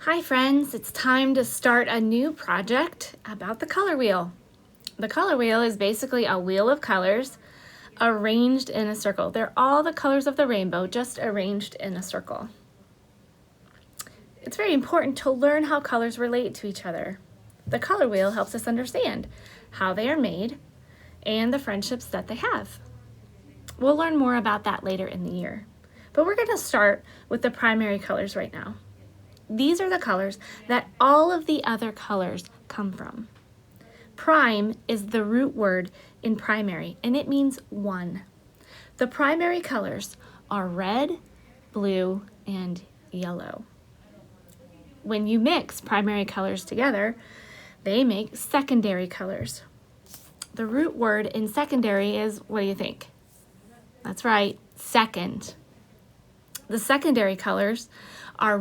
Hi friends, it's time to start a new project about the color wheel. The color wheel is basically a wheel of colors arranged in a circle. They're all the colors of the rainbow, just arranged in a circle. It's very important to learn how colors relate to each other. The color wheel helps us understand how they are made and the friendships that they have. We'll learn more about that later in the year. But we're going to start with the primary colors right now. These are the colors that all of the other colors come from. Prime is the root word in primary, and it means one. The primary colors are red, blue, and yellow. When you mix primary colors together, they make secondary colors. The root word in secondary is, what do you think? That's right, second. The secondary colors are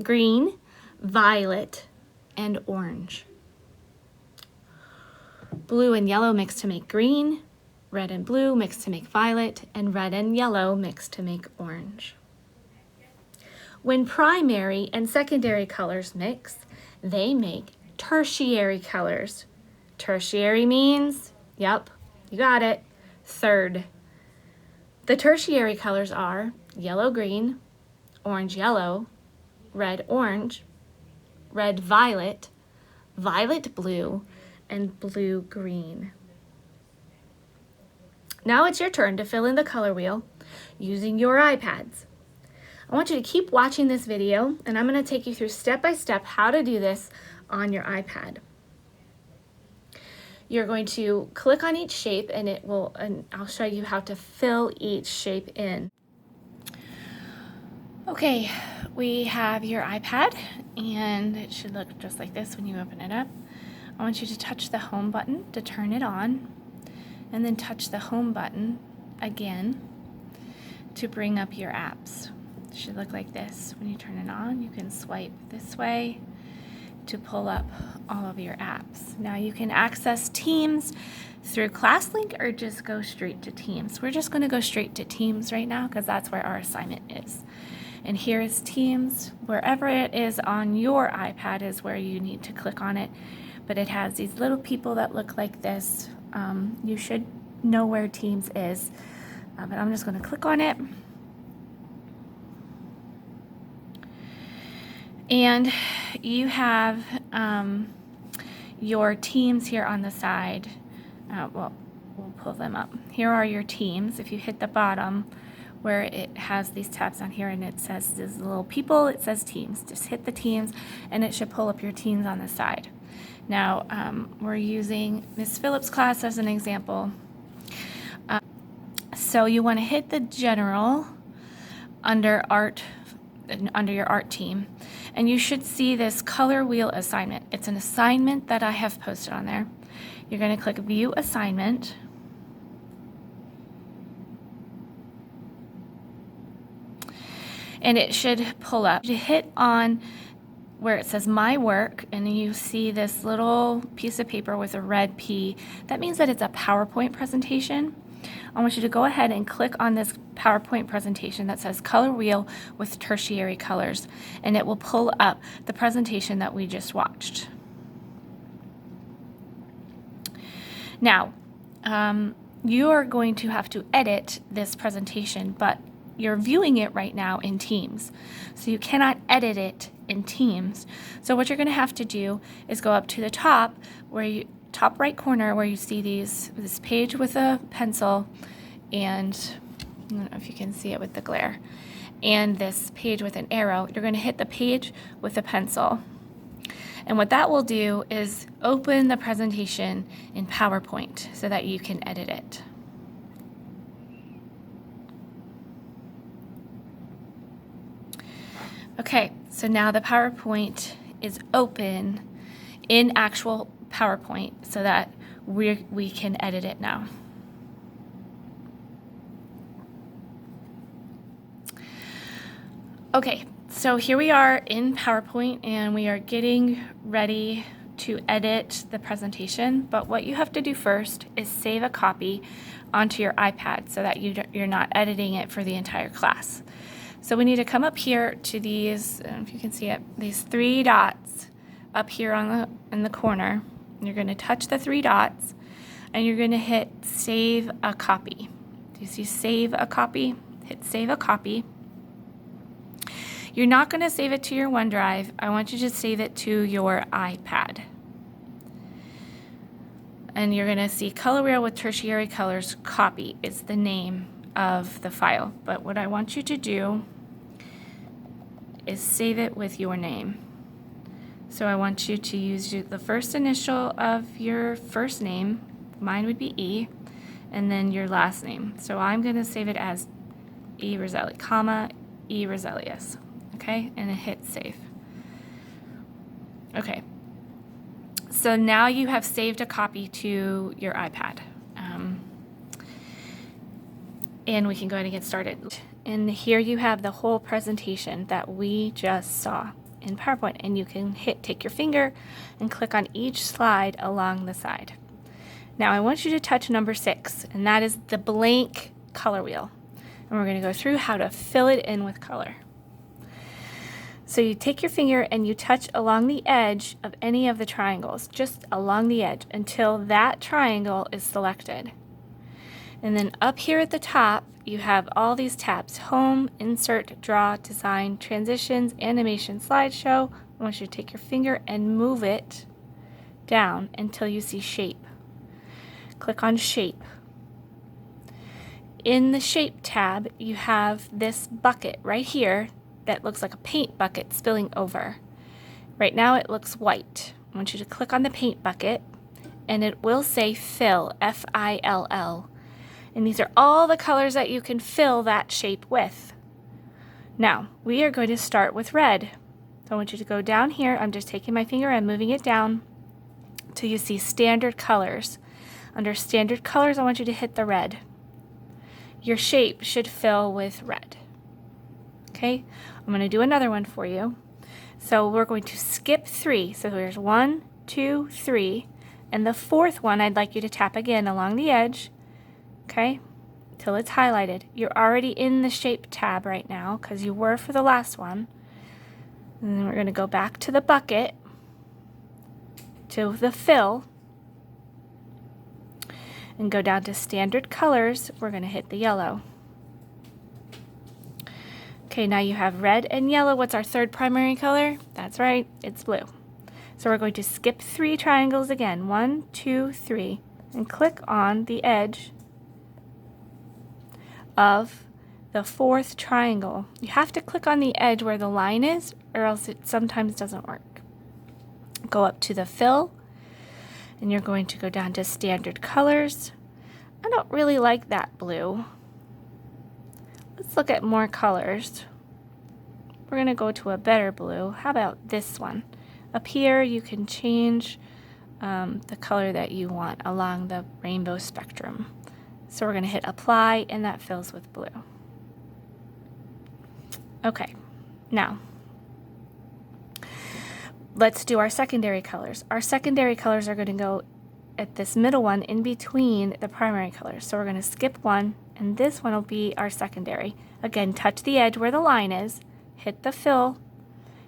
green, violet, and orange. Blue and yellow mix to make green, red and blue mix to make violet, and red and yellow mix to make orange. When primary and secondary colors mix, they make tertiary colors. Tertiary means, yep, you got it, third. The tertiary colors are yellow-green, orange-yellow, red-orange, red-violet, violet-blue, and blue-green. Now it's your turn to fill in the color wheel using your iPads. I want you to keep watching this video, and I'm going to take you through step-by-step how to do this on your iPad. You're going to click on each shape and I'll show you how to fill each shape in. Okay, we have your iPad and it should look just like this when you open it up. I want you to touch the home button to turn it on and then touch the home button again to bring up your apps. It should look like this. When you turn it on, you can swipe this way to pull up all of your apps. Now you can access Teams through ClassLink or just go straight to Teams. We're just going to go straight to Teams right now because that's where our assignment is. And here is Teams. Wherever it is on your iPad is where you need to click on it. But it has these little people that look like this. You should know where Teams is. But I'm just going to click on it. And you have your teams here on the side. We'll pull them up. Here are your teams. If you hit the bottom where it has these tabs on here and it says these little people, it says teams. Just hit the teams and it should pull up your teams on the side. Now we're using Miss Phillips' class as an example. So you want to hit the general under your art team. And you should see this color wheel assignment. It's an assignment that I have posted on there. You're going to click View Assignment. And it should pull up. You hit on where it says My Work, and you see this little piece of paper with a red P. That means that it's a PowerPoint presentation. I want you to go ahead and click on this PowerPoint presentation that says Color Wheel with Tertiary Colors, and it will pull up the presentation that we just watched. Now, you are going to have to edit this presentation, but you're viewing it right now in Teams, so you cannot edit it in Teams. So what you're going to have to do is go up to the top top right corner where you see this page with a pencil, and I don't know if you can see it with the glare, and this page with an arrow. You're going to hit the page with a pencil, and what that will do is open the presentation in PowerPoint so that you can edit it. Okay, so now the PowerPoint is open in actual PowerPoint so that we can edit it now. Okay, so here we are in PowerPoint and we are getting ready to edit the presentation, but what you have to do first is save a copy onto your iPad so that you're not editing it for the entire class. So we need to come up here to these, I don't know if you can see it, these 3 dots up here in the corner. And you're going to touch the 3 dots and you're going to hit Save a Copy. Do you see Save a Copy? Hit Save a Copy. You're not going to save it to your OneDrive. I want you to save it to your iPad. And you're going to see Color Wheel with Tertiary Colors Copy is the name of the file. But what I want you to do is save it with your name. So I want you to use the first initial of your first name. Mine would be E, and then your last name. So I'm going to save it as E. Roselius, comma, E. Roselius. Okay, and then hit save. Okay, so now you have saved a copy to your iPad. And we can go ahead and get started. And here you have the whole presentation that we just saw in PowerPoint, and you can take your finger and click on each slide along the side. Now I want you to touch number 6, and that is the blank color wheel. And we're going to go through how to fill it in with color. So you take your finger and you touch along the edge of any of the triangles, just along the edge until that triangle is selected. And then up here at the top, you have all these tabs: Home, Insert, Draw, Design, Transitions, Animation, Slideshow. I want you to take your finger and move it down until you see Shape. Click on Shape. In the Shape tab, you have this bucket right here that looks like a paint bucket spilling over. Right now it looks white. I want you to click on the paint bucket and it will say Fill, F-I-L-L. And these are all the colors that you can fill that shape with. Now, we are going to start with red. So I want you to go down here. I'm just taking my finger and moving it down till you see Standard Colors. Under Standard Colors, I want you to hit the red. Your shape should fill with red. Okay, I'm going to do another one for you. So we're going to skip 3. So there's 1, 2, 3. And the 4th one, I'd like you to tap again along the edge. Okay, till it's highlighted. You're already in the Shape tab right now because you were for the last one. And then we're going to go back to the bucket, to the Fill, and go down to Standard Colors. We're going to hit the yellow. Okay, now you have red and yellow. What's our third primary color? That's right, it's blue. So we're going to skip 3 triangles again. 1, 2, 3, and click on the edge of the 4th triangle. You have to click on the edge where the line is, or else it sometimes doesn't work. Go up to the Fill, and you're going to go down to Standard Colors. I don't really like that blue. Let's look at more colors. We're going to go to a better blue. How about this one? Up here you can change the color that you want along the rainbow spectrum. So we're going to hit Apply, and that fills with blue. Okay, now let's do our secondary colors. Our secondary colors are going to go at this middle one in between the primary colors. So we're going to skip 1, and this one will be our secondary. Again, touch the edge where the line is, hit the Fill,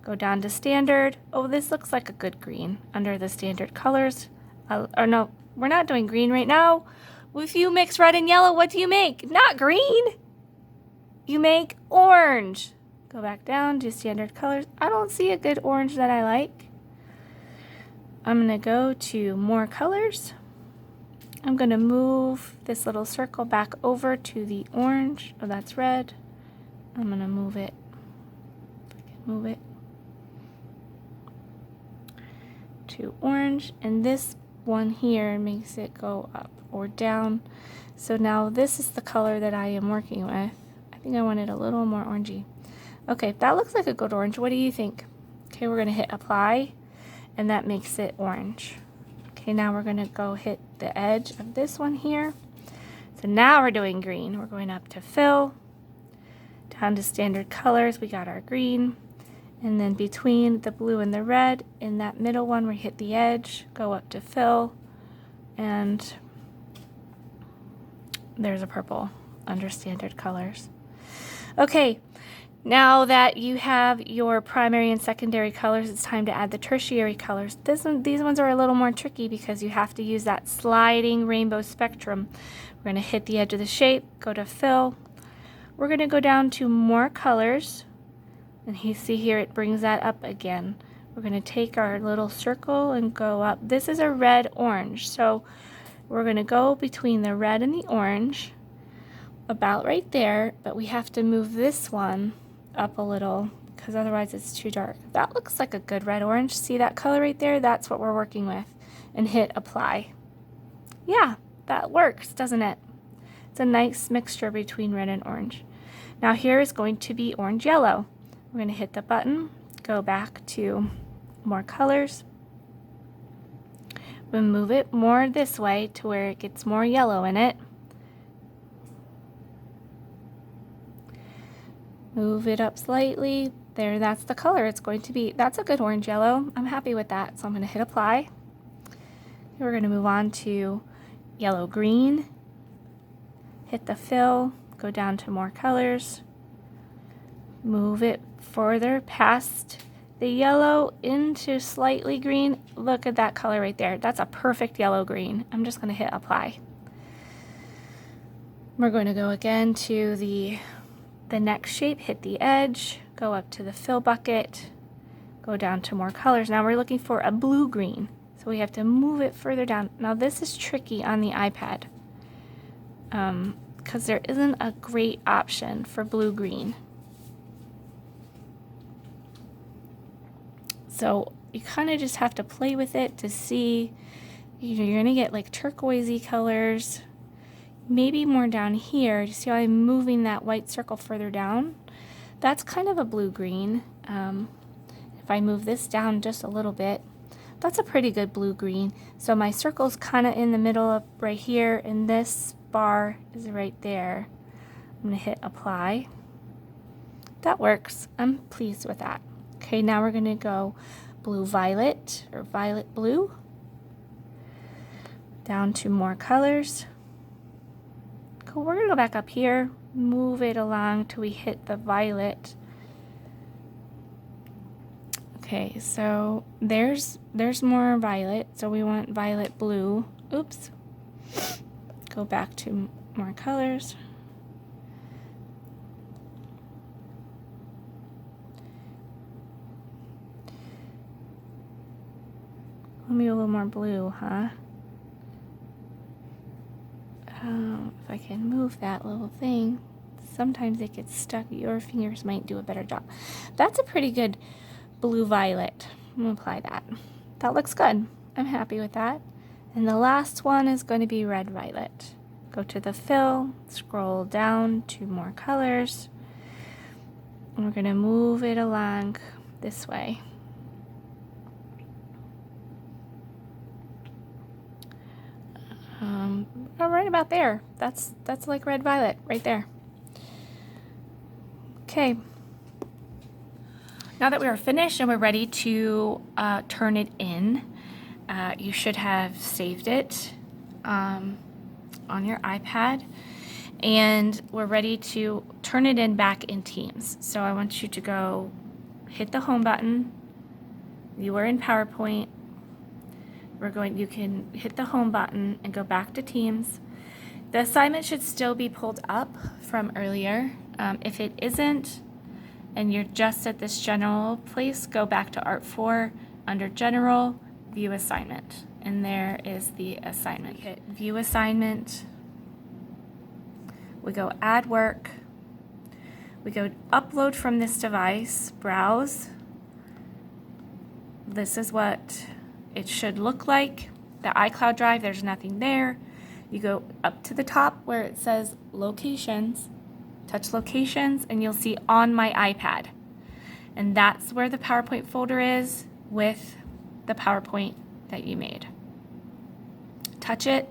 go down to Standard. Oh, this looks like a good green under the Standard Colors. Or no, we're not doing green right now. If you mix red and yellow, what do you make? Not green. You make orange. Go back down to Standard Colors. I don't see a good orange that I like. I'm going to go to More Colors. I'm going to move this little circle back over to the orange. Oh, that's red. I'm going to move it. Move it to orange. And this one here makes it go up or down. So now this is the color that I am working with. I think I want it a little more orangey. Okay, that looks like a good orange. What do you think? Okay, we're going to hit Apply, and that makes it orange. Okay, now we're going to go hit the edge of this one here. So now we're doing green. We're going up to Fill, down to Standard Colors. We got our green. And then between the blue and the red, in that middle one, we hit the edge, go up to Fill, and there's a purple under Standard Colors. Okay, Now that you have your primary and secondary colors, it's time to add the tertiary colors. These ones are a little more tricky because you have to use that sliding rainbow spectrum. We're going to hit the edge of the shape, go to fill. We're going to go down to more colors, and you see here it brings that up again. We're going to take our little circle and go up. This is a red-orange, so we're going to go between the red and the orange, about right there, but we have to move this one up a little because otherwise it's too dark. That looks like a good red-orange. See that color right there? That's what we're working with. And hit apply. Yeah, that works, doesn't it? It's a nice mixture between red and orange. Now here is going to be orange-yellow. We're going to hit the button, go back to more colors. We'll move it more this way to where it gets more yellow in it. Move it up slightly. There, that's the color it's going to be. That's a good orange yellow. I'm happy with that. So I'm going to hit apply. We're going to move on to yellow green. Hit the fill, go down to more colors. Move it further past the yellow into slightly green. Look at that color right there. That's a perfect yellow green. I'm just going to hit apply. We're going to go again to the next shape, hit the edge, go up to the fill bucket, go down to more colors. Now we're looking for a blue-green, so we have to move it further down. Now this is tricky on the iPad because there isn't a great option for blue-green. So you kind of just have to play with it to see, you're going to get like turquoisey colors. Maybe more down here. You see how I'm moving that white circle further down? That's kind of a blue-green. If I move this down just a little bit, that's a pretty good blue-green. So my circle's kind of in the middle of right here, and this bar is right there. I'm going to hit apply. That works. I'm pleased with that. Okay, now we're going to go blue-violet or violet-blue. Down to more colors. Cool. We're going to go back up here, move it along till we hit the violet. Okay, so there's more violet, so we want violet blue. Oops. Go back to more colors. Maybe a little more blue, huh? If I can move that little thing, sometimes it gets stuck. Your fingers might do a better job. That's a pretty good blue-violet. I'm going to apply that. That looks good. I'm happy with that. And the last one is going to be red-violet. Go to the fill, scroll down to more colors. And we're going to move it along this way. Right about there. That's like red violet right there. Okay. Now that we are finished and we're ready to turn it in, you should have saved it on your iPad, and we're ready to turn it in back in Teams. So I want you to go hit the home button. You are in PowerPoint. You can hit the home button and go back to Teams. The assignment should still be pulled up from earlier. If it isn't, and you're just at this general place, go back to Art 4 under General, View Assignment. And there is the assignment. We hit View Assignment. We go Add Work. We go Upload from this device, Browse. This is what it should look like. The iCloud drive, there's nothing there. You go up to the top where it says Locations, touch Locations, and you'll see On My iPad. And that's where the PowerPoint folder is with the PowerPoint that you made. Touch it,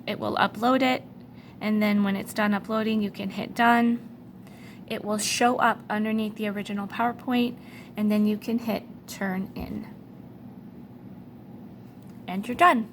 it will upload it, and then when it's done uploading, you can hit Done. It will show up underneath the original PowerPoint, and then you can hit Turn In. And you're done.